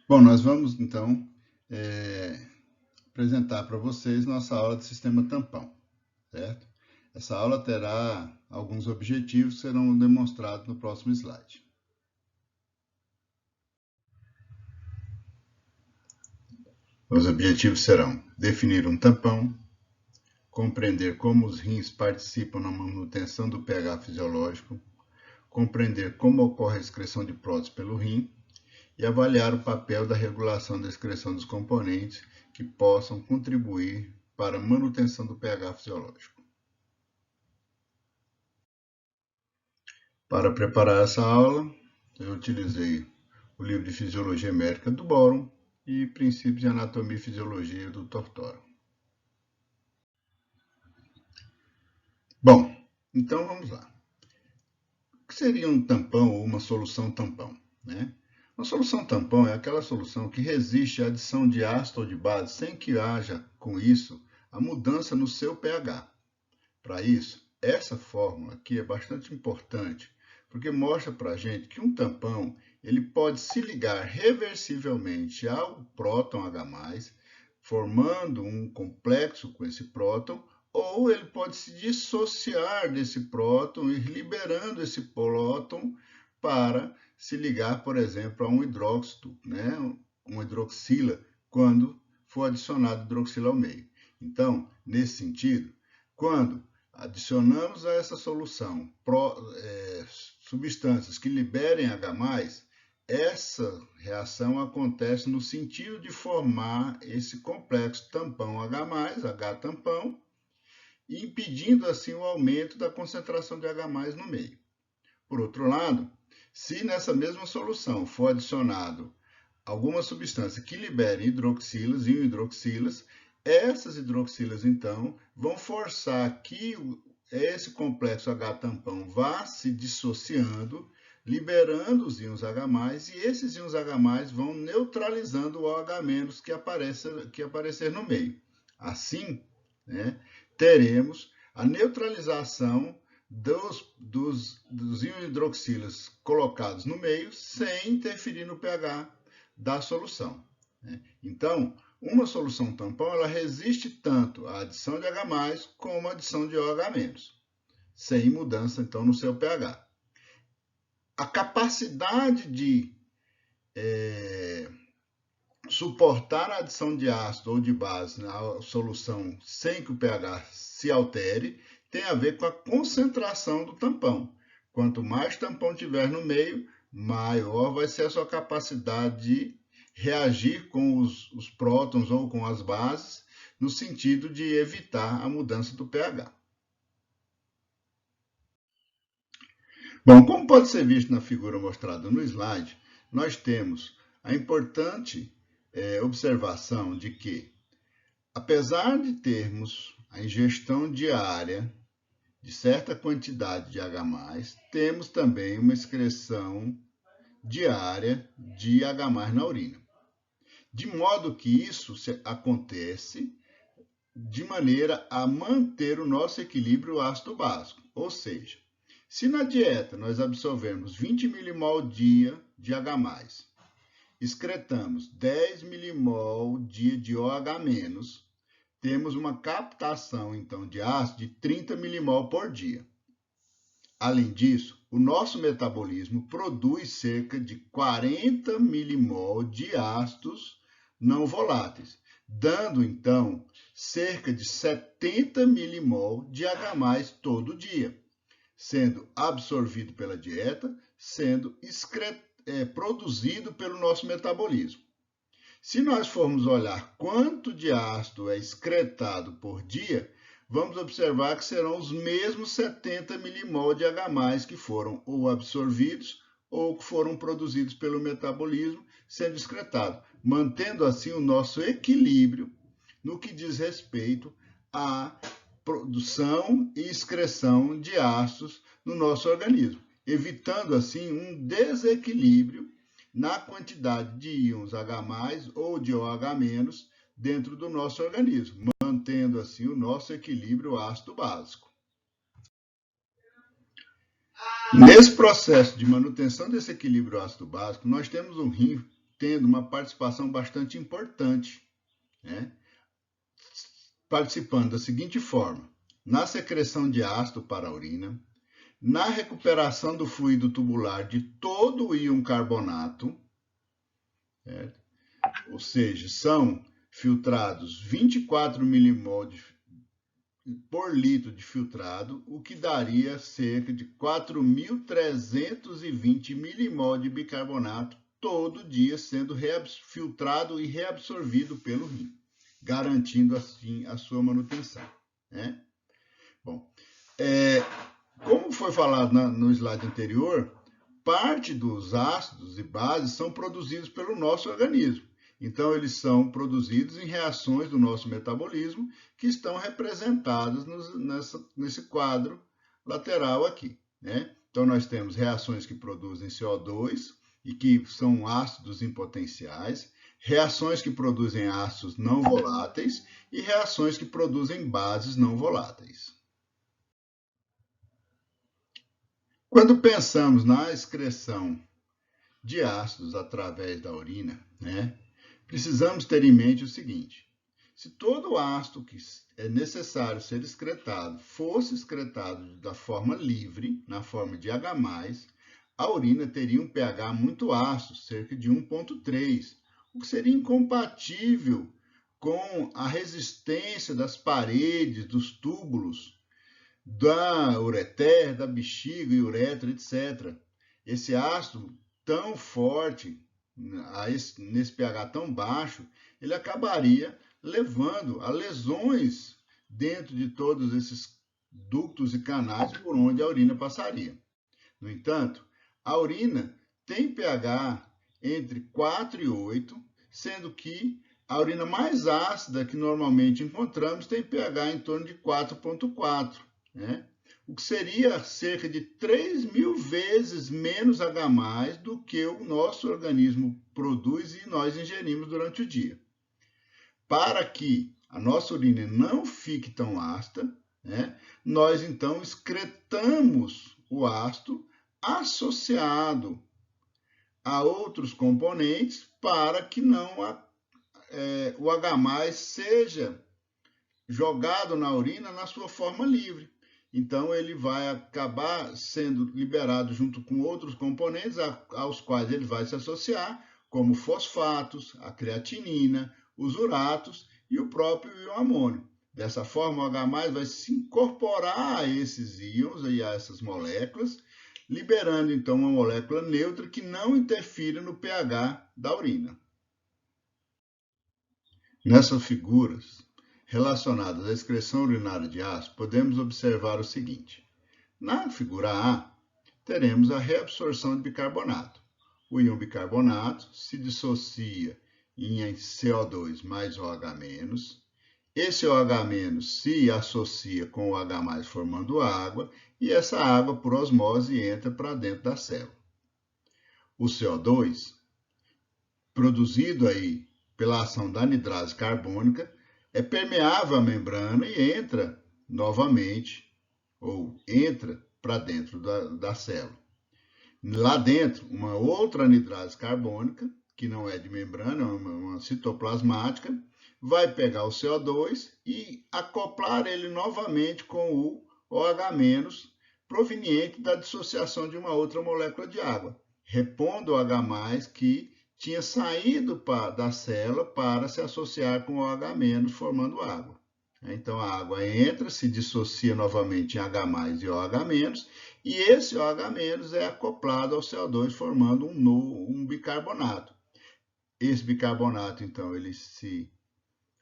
Bom, nós vamos então apresentar para vocês nossa aula de sistema tampão, certo? Essa aula terá alguns objetivos que serão demonstrados no próximo slide. Os objetivos serão definir um tampão, compreender como os rins participam na manutenção do pH fisiológico, compreender como ocorre a excreção de prótons pelo rim e avaliar o papel da regulação da excreção dos componentes que possam contribuir para a manutenção do pH fisiológico. Para preparar essa aula, eu utilizei o livro de Fisiologia Médica do Boron e Princípios de Anatomia e Fisiologia do Tortora. Bom, então vamos lá. O que seria um tampão ou uma solução tampão, né? Uma solução tampão é aquela solução que resiste à adição de ácido ou de base sem que haja, com isso, a mudança no seu pH. Para isso, essa fórmula aqui é bastante importante, porque mostra para a gente que um tampão ele pode se ligar reversivelmente ao próton H+, formando um complexo com esse próton, ou ele pode se dissociar desse próton e liberando esse próton para se ligar, por exemplo, a um hidróxido, né? Uma hidroxila, quando for adicionado hidroxila ao meio. Então, nesse sentido, quando adicionamos a essa solução substâncias que liberem H+, essa reação acontece no sentido de formar esse complexo tampão H+, H-tampão, impedindo assim o aumento da concentração de H+ no meio. Por outro lado, se nessa mesma solução for adicionado alguma substância que libere hidroxilas, hidroxilas, essas hidroxilas, então, vão forçar que esse complexo H-tampão vá se dissociando, liberando os íons H+, e esses íons H+, vão neutralizando o OH- que aparecer no meio. Assim, né, teremos a neutralização dos íons hidroxilas colocados no meio sem interferir no pH da solução. Então, uma solução tampão ela resiste tanto à adição de H+, como à adição de OH-, sem mudança, então, no seu pH. A capacidade de suportar a adição de ácido ou de base na solução sem que o pH se altere tem a ver com a concentração do tampão. Quanto mais tampão tiver no meio, maior vai ser a sua capacidade de reagir com os prótons ou com as bases, no sentido de evitar a mudança do pH. Bom, como pode ser visto na figura mostrada no slide, nós temos a importante observação de que, apesar de termos a ingestão diária de certa quantidade de H+, temos também uma excreção diária de H+ na urina. De modo que isso acontece de maneira a manter o nosso equilíbrio ácido-básico. Ou seja, se na dieta nós absorvermos 20 milimol dia de H+, excretamos 10 milimol dia de OH-, temos uma captação, então, de ácido de 30 milimol por dia. Além disso, o nosso metabolismo produz cerca de 40 milimol de ácidos não voláteis, dando, então, cerca de 70 milimol de H+ todo dia, sendo absorvido pela dieta, sendo produzido pelo nosso metabolismo. Se nós formos olhar quanto de ácido é excretado por dia, vamos observar que serão os mesmos 70 milimol de H+ que foram ou absorvidos ou que foram produzidos pelo metabolismo sendo excretado, mantendo assim o nosso equilíbrio no que diz respeito à produção e excreção de ácidos no nosso organismo, evitando assim um desequilíbrio na quantidade de íons H+ ou de OH- dentro do nosso organismo, mantendo assim o nosso equilíbrio ácido-básico. Nesse processo de manutenção desse equilíbrio ácido-básico, nós temos um rim tendo uma participação bastante importante, né? Participando da seguinte forma: na secreção de ácido para a urina, na recuperação do fluido tubular de todo o íon carbonato, certo? Ou seja, são filtrados 24 milimol por litro de filtrado, o que daria cerca de 4.320 milimol de bicarbonato todo dia sendo filtrado e reabsorvido pelo rim, garantindo assim a sua manutenção, né? Bom, como foi falado no slide anterior, parte dos ácidos e bases são produzidos pelo nosso organismo. Então, eles são produzidos em reações do nosso metabolismo que estão representadas nesse quadro lateral aqui, né? Então, nós temos reações que produzem CO2 e que são ácidos em potenciais, reações que produzem ácidos não voláteis e reações que produzem bases não voláteis. Quando pensamos na excreção de ácidos através da urina, né, precisamos ter em mente o seguinte: se todo ácido que é necessário ser excretado fosse excretado da forma livre, na forma de H+, a urina teria um pH muito ácido, cerca de 1,3, o que seria incompatível com a resistência das paredes, dos túbulos, da ureter, da bexiga e uretra, etc. Esse ácido tão forte, nesse pH tão baixo, ele acabaria levando a lesões dentro de todos esses ductos e canais por onde a urina passaria. No entanto, a urina tem pH entre 4 e 8, sendo que a urina mais ácida que normalmente encontramos tem pH em torno de 4,4, né? O que seria cerca de 3.000 vezes menos H+, do que o nosso organismo produz e nós ingerimos durante o dia. Para que a nossa urina não fique tão ácida, né, nós então excretamos o ácido associado a outros componentes para que o H+ seja jogado na urina na sua forma livre. Então, ele vai acabar sendo liberado junto com outros componentes aos quais ele vai se associar, como fosfatos, a creatinina, os uratos e o próprio íon amônio. Dessa forma, o H+ vai se incorporar a esses íons e a essas moléculas, liberando então uma molécula neutra que não interfira no pH da urina. Nessas figuras relacionadas à excreção urinária de ácido, podemos observar o seguinte: na figura A, teremos a reabsorção de bicarbonato. O íon bicarbonato se dissocia em CO2 mais OH-. Esse OH- se associa com o H+, formando água, e essa água, por osmose, entra para dentro da célula. O CO2, produzido aí pela ação da anidrase carbônica, é permeável à membrana e entra novamente, ou entra para dentro da célula. Lá dentro, uma outra anidrase carbônica, que não é de membrana, é uma citoplasmática, vai pegar o CO2 e acoplar ele novamente com o OH- proveniente da dissociação de uma outra molécula de água, repondo o H+ que tinha saído da célula para se associar com o OH- formando água. Então, a água entra, se dissocia novamente em H+ e OH-, e esse OH- é acoplado ao CO2, formando um bicarbonato. Esse bicarbonato, então, ele se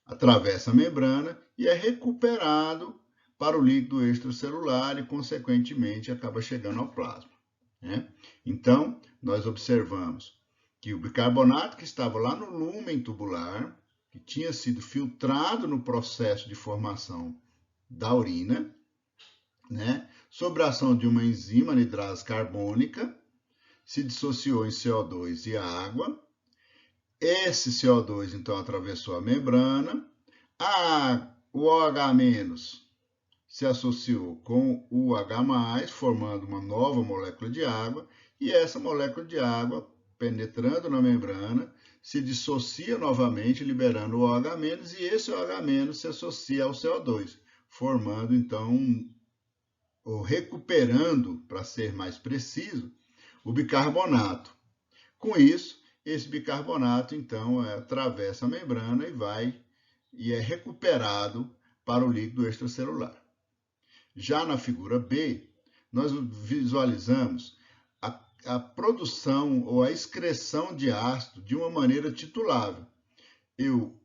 atravessa a membrana e é recuperado para o líquido extracelular e, consequentemente, acaba chegando ao plasma, né? Então, nós observamos que o bicarbonato que estava lá no lúmen tubular, que tinha sido filtrado no processo de formação da urina, né, sob a ação de uma enzima anidrase carbônica, se dissociou em CO2 e água. Esse CO2, então, atravessou a membrana. O OH- se associou com o H+, formando uma nova molécula de água, e essa molécula de água penetrando na membrana, se dissocia novamente, liberando o OH-, e esse OH- se associa ao CO2, formando, então, ou recuperando, para ser mais preciso, o bicarbonato. Com isso, esse bicarbonato, então, atravessa a membrana e é recuperado para o líquido extracelular. Já na figura B, nós visualizamos a produção ou a excreção de ácido de uma maneira titulável. Eu,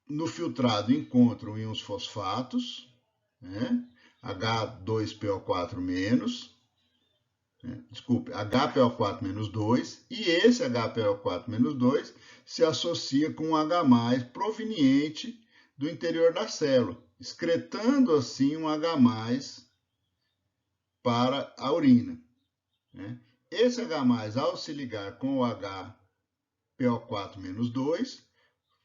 no filtrado, encontro íons fosfatos, né? H2PO4-, desculpe, HPO4-2, e esse HPO4-2 se associa com um H+ proveniente do interior da célula, excretando assim um H+ para a urina. Esse H+, ao se ligar com o HPO4-2,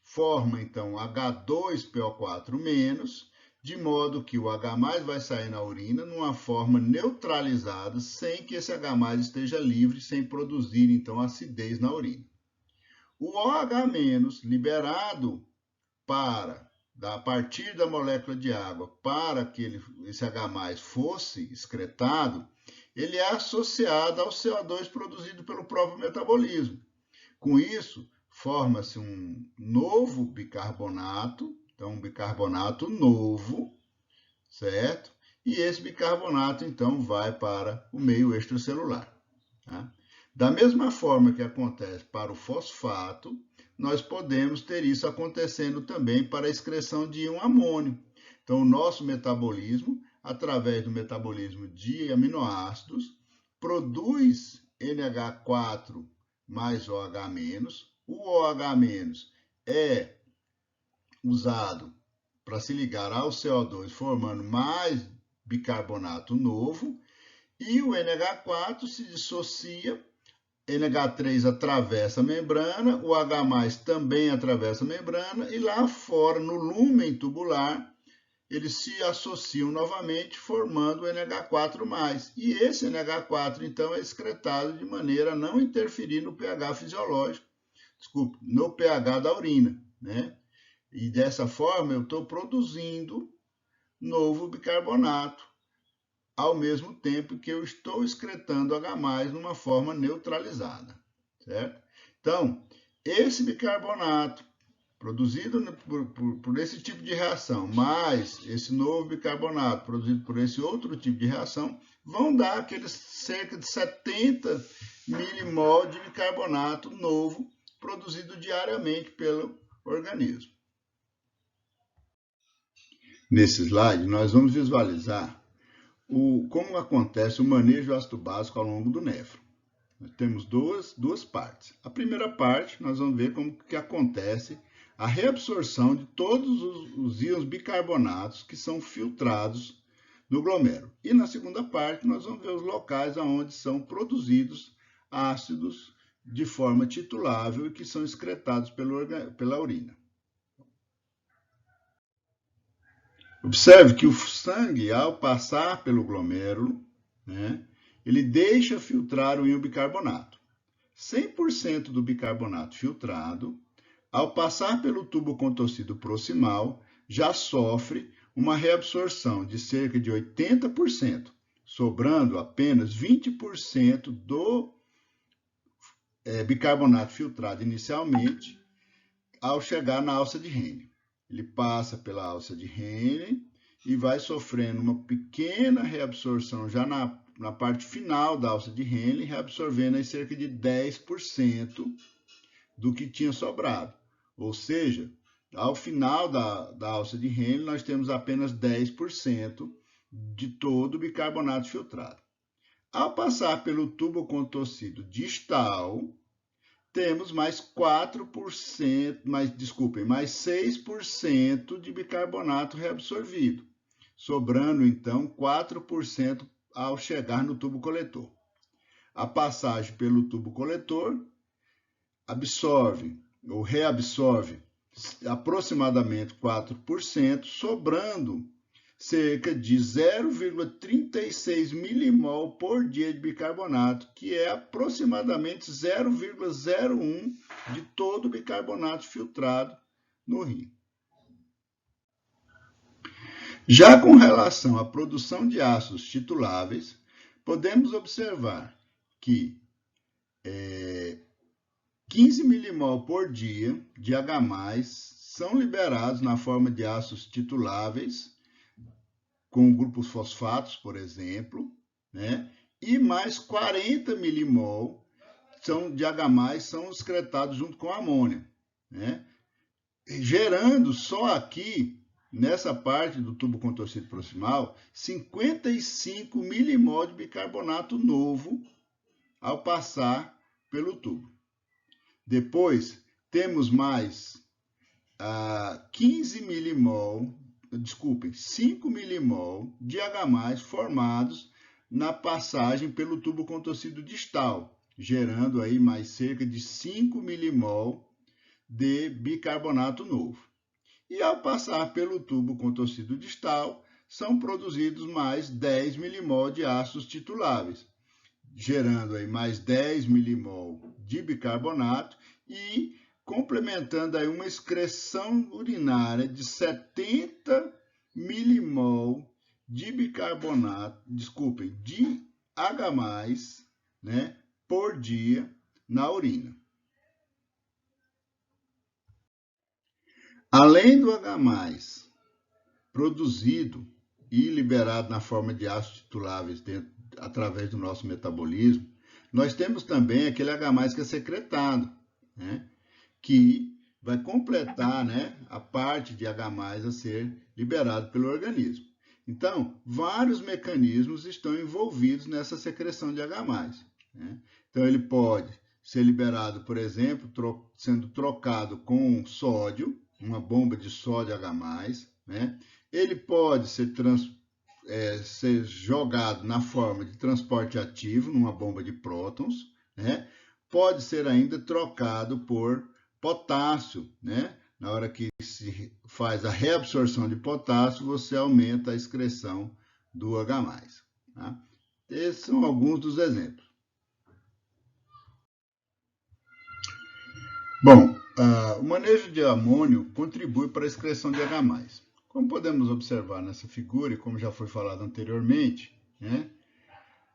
forma então H2PO4-, de modo que o H+ vai sair na urina numa forma neutralizada, sem que esse H+ esteja livre, sem produzir então acidez na urina. O OH- liberado a partir da molécula de água para que esse H+ fosse excretado, ele é associado ao CO2 produzido pelo próprio metabolismo. Com isso, forma-se um novo bicarbonato, então um bicarbonato novo, certo? E esse bicarbonato, então, vai para o meio extracelular. Tá? Da mesma forma que acontece para o fosfato, nós podemos ter isso acontecendo também para a excreção de íon amônio. Então, o nosso metabolismo, através do metabolismo de aminoácidos, produz NH4 mais OH-. O OH- é usado para se ligar ao CO2, formando mais bicarbonato novo, e o NH4 se dissocia, NH3 atravessa a membrana, o H+ também atravessa a membrana, e lá fora, no lúmen tubular, eles se associam novamente, formando o NH4+. E esse NH4, então, é excretado de maneira a não interferir no pH fisiológico, no pH da urina, né? E dessa forma eu estou produzindo novo bicarbonato, ao mesmo tempo que eu estou excretando H+ numa forma neutralizada, certo? Então, esse bicarbonato produzido por esse tipo de reação, mais esse novo bicarbonato produzido por esse outro tipo de reação, vão dar aqueles cerca de 70 milimol de bicarbonato novo produzido diariamente pelo organismo. Nesse slide, nós vamos visualizar como acontece o manejo do ácido básico ao longo do néfron. Nós temos duas partes. A primeira parte, nós vamos ver como que acontece a reabsorção de todos os íons bicarbonatos que são filtrados no glomérulo. E na segunda parte, nós vamos ver os locais onde são produzidos ácidos de forma titulável e que são excretados pela urina. Observe que o sangue, ao passar pelo glomérulo, ele deixa filtrar o íon bicarbonato. 100% do bicarbonato filtrado, ao passar pelo tubo contorcido proximal, já sofre uma reabsorção de cerca de 80%, sobrando apenas 20% do bicarbonato filtrado inicialmente ao chegar na alça de Henle. Ele passa pela alça de Henle e vai sofrendo uma pequena reabsorção já na parte final da alça de Henle, reabsorvendo aí cerca de 10% do que tinha sobrado. Ou seja, ao final da alça de Henle, nós temos apenas 10% de todo o bicarbonato filtrado. Ao passar pelo tubo contorcido distal, temos mais 4%, mais 6% de bicarbonato reabsorvido, sobrando então 4% ao chegar no tubo coletor. A passagem pelo tubo coletor absorve ou reabsorve aproximadamente 4%, sobrando cerca de 0,36 milimol por dia de bicarbonato, que é aproximadamente 0,01 de todo o bicarbonato filtrado no rim. Já com relação à produção de ácidos tituláveis, podemos observar que 15 milimol por dia de H+, são liberados na forma de ácidos tituláveis, com grupos fosfatos, por exemplo, né? E mais 40 milimol de H+, são excretados junto com amônia, né? Gerando só aqui, nessa parte do tubo contorcido proximal, 55 milimol de bicarbonato novo ao passar pelo tubo. Depois, temos mais 5 milimol de H+, formados na passagem pelo tubo contorcido distal, gerando aí mais cerca de 5 milimol de bicarbonato novo. E ao passar pelo tubo contorcido distal, são produzidos mais 10 milimol de ácidos tituláveis, gerando aí mais 10 milimol de bicarbonato e complementando aí uma excreção urinária de 70 milimol de bicarbonato, de H+, né, por dia na urina. Além do H+, produzido e liberado na forma de ácidos tituláveis através do nosso metabolismo, nós temos também aquele H+, que é secretado, né, que vai completar, né, a parte de H+ a ser liberado pelo organismo. Então, vários mecanismos estão envolvidos nessa secreção de H+. Né? Então, ele pode ser liberado, por exemplo, sendo trocado com sódio, uma bomba de sódio H+. Né? Ele pode ser jogado na forma de transporte ativo, numa bomba de prótons. Né? Pode ser ainda trocado por potássio, né? Na hora que se faz a reabsorção de potássio, você aumenta a excreção do H+. Tá? Esses são alguns dos exemplos. Bom, o manejo de amônio contribui para a excreção de H+. Como podemos observar nessa figura, e como já foi falado anteriormente, né?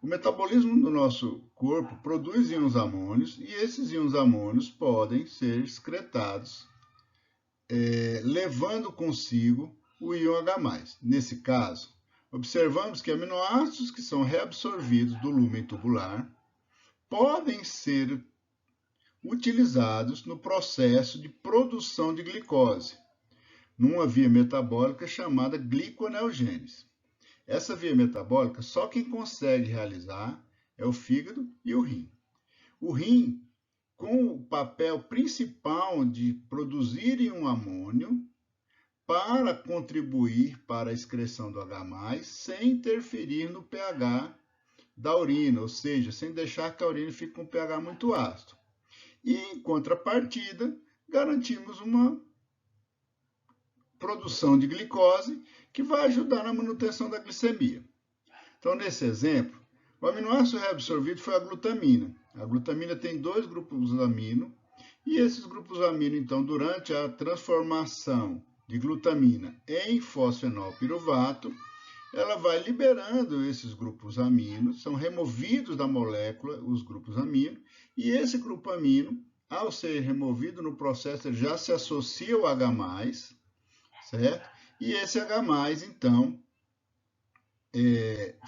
O metabolismo do nosso corpo produz íons amônios e esses íons amônios podem ser excretados, levando consigo o íon H+. Nesse caso, observamos que aminoácidos que são reabsorvidos do lúmen tubular podem ser utilizados no processo de produção de glicose, numa via metabólica chamada gliconeogênese. Essa via metabólica, só quem consegue realizar é o fígado e o rim. O rim, com o papel principal de produzirem um amônio para contribuir para a excreção do H+, sem interferir no pH da urina, ou seja, sem deixar que a urina fique com um pH muito ácido. E, em contrapartida, garantimos uma produção de glicose que vai ajudar na manutenção da glicemia. Então, nesse exemplo, o aminoácido reabsorvido foi a glutamina. A glutamina tem 2 grupos amino, e esses grupos amino, então, durante a transformação de glutamina em fosfenolpiruvato, ela vai liberando esses grupos aminos, são removidos da molécula os grupos amino, e esse grupo amino, ao ser removido no processo, ele já se associa ao H+, certo? E esse H+, então,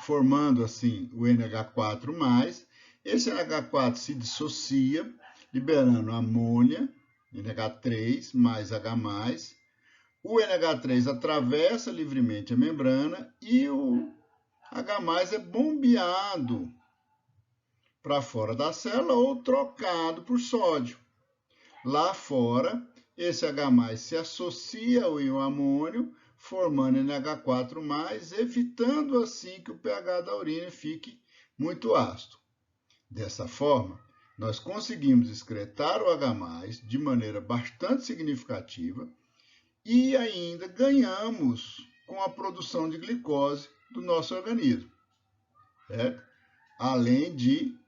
formando assim o NH4+, esse NH4 se dissocia, liberando amônia, NH3 mais H+, o NH3 atravessa livremente a membrana e o H+ é bombeado para fora da célula ou trocado por sódio. Lá fora, esse H+ se associa ao íon amônio, formando NH4+, evitando assim que o pH da urina fique muito ácido. Dessa forma, nós conseguimos excretar o H+ de maneira bastante significativa e ainda ganhamos com a produção de glicose do nosso organismo, certo? Além de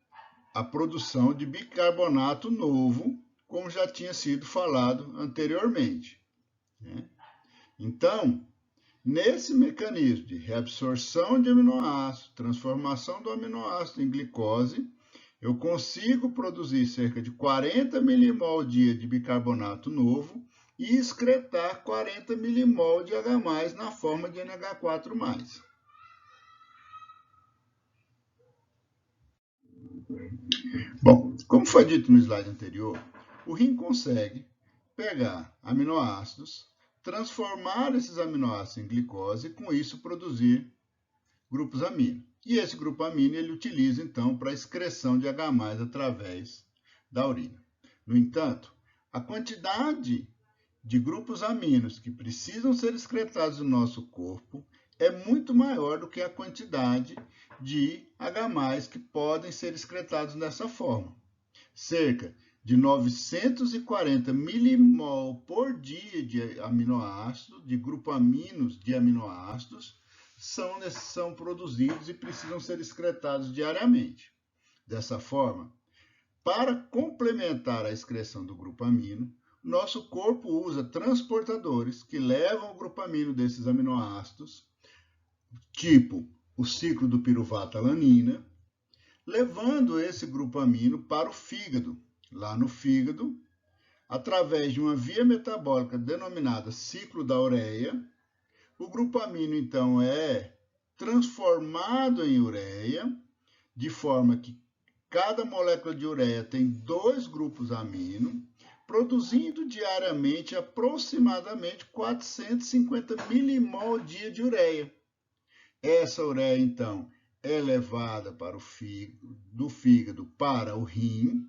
a produção de bicarbonato novo, como já tinha sido falado anteriormente, né? Então, nesse mecanismo de reabsorção de aminoácidos, transformação do aminoácido em glicose, eu consigo produzir cerca de 40 milimol dia de bicarbonato novo e excretar 40 milimol de H+, na forma de NH4+. Bom, como foi dito no slide anterior, o rim consegue pegar aminoácidos, transformar esses aminoácidos em glicose e, com isso, produzir grupos amino. E esse grupo amino ele utiliza, então, para a excreção de H+, através da urina. No entanto, a quantidade de grupos aminos que precisam ser excretados no nosso corpo é muito maior do que a quantidade de H+, que podem ser excretados dessa forma. Cerca de 940 milimol por dia de aminoácidos, de grupo aminos de aminoácidos, são produzidos e precisam ser excretados diariamente. Dessa forma, para complementar a excreção do grupo amino, nosso corpo usa transportadores que levam o grupo amino desses aminoácidos, tipo o ciclo do piruvato-alanina, levando esse grupo amino para o fígado. Lá no fígado, através de uma via metabólica denominada ciclo da ureia, o grupo amino, então, é transformado em ureia, de forma que cada molécula de ureia tem 2 grupos amino, produzindo diariamente aproximadamente 450 milimol dia de ureia. Essa ureia, então, é levada para do fígado para o rim,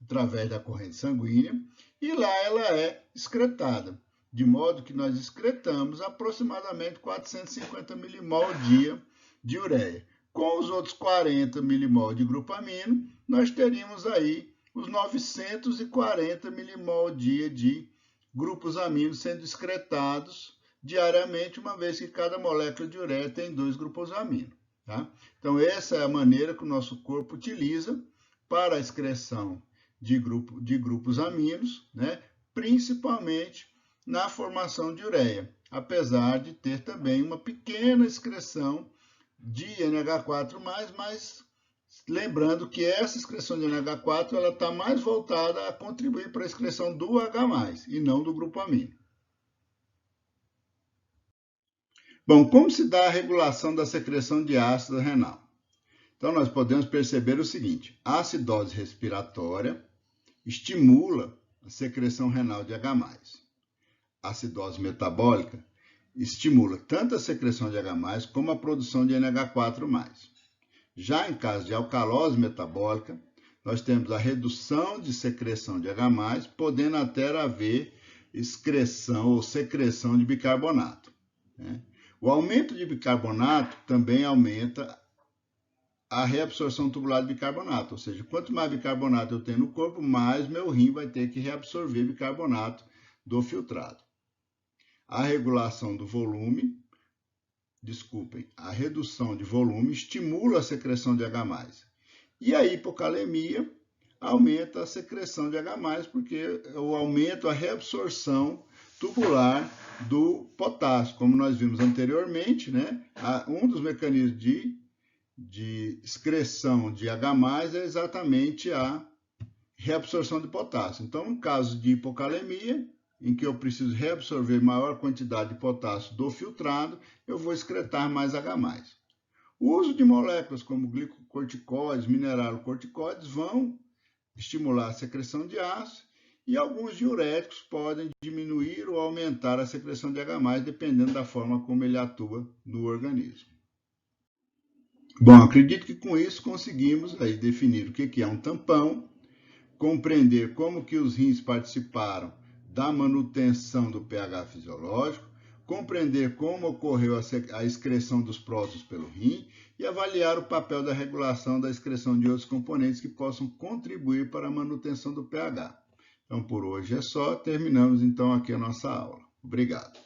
através da corrente sanguínea, e lá ela é excretada, de modo que nós excretamos aproximadamente 450 milimol dia de ureia. Com os outros 40 milimol de grupo amino, nós teríamos aí os 940 milimol dia de grupos aminos sendo excretados diariamente, uma vez que cada molécula de ureia tem 2 grupos amino. Tá? Então, essa é a maneira que o nosso corpo utiliza para a excreção de grupos aminos, né? Principalmente na formação de ureia, apesar de ter também uma pequena excreção de NH4+, mas lembrando que essa excreção de NH4 ela está mais voltada a contribuir para a excreção do H+, e não do grupo amino. Bom, como se dá a regulação da secreção de ácido renal? Então, nós podemos perceber o seguinte: a acidose respiratória estimula a secreção renal de H+. A acidose metabólica estimula tanto a secreção de H+, como a produção de NH4+. Já em caso de alcalose metabólica, nós temos a redução de secreção de H+, podendo até haver excreção ou secreção de bicarbonato, né? O aumento de bicarbonato também aumenta a reabsorção tubular de bicarbonato, ou seja, quanto mais bicarbonato eu tenho no corpo, mais meu rim vai ter que reabsorver bicarbonato do filtrado. A regulação do volume, a redução de volume estimula a secreção de H+. E a hipocalemia aumenta a secreção de H+, porque eu aumento a reabsorção tubular do potássio. Como nós vimos anteriormente, né? Um dos mecanismos de excreção de H+, é exatamente a reabsorção de potássio. Então, no caso de hipocalemia, em que eu preciso reabsorver maior quantidade de potássio do filtrado, eu vou excretar mais H+. O uso de moléculas como glicocorticoides, mineralocorticoides vão estimular a secreção de ácido, e alguns diuréticos podem diminuir ou aumentar a secreção de H+, dependendo da forma como ele atua no organismo. Bom, acredito que com isso conseguimos aí definir o que é um tampão, compreender como que os rins participaram da manutenção do pH fisiológico, compreender como ocorreu a excreção dos prótons pelo rim e avaliar o papel da regulação da excreção de outros componentes que possam contribuir para a manutenção do pH. Então, por hoje é só. Terminamos, então, aqui a nossa aula. Obrigado.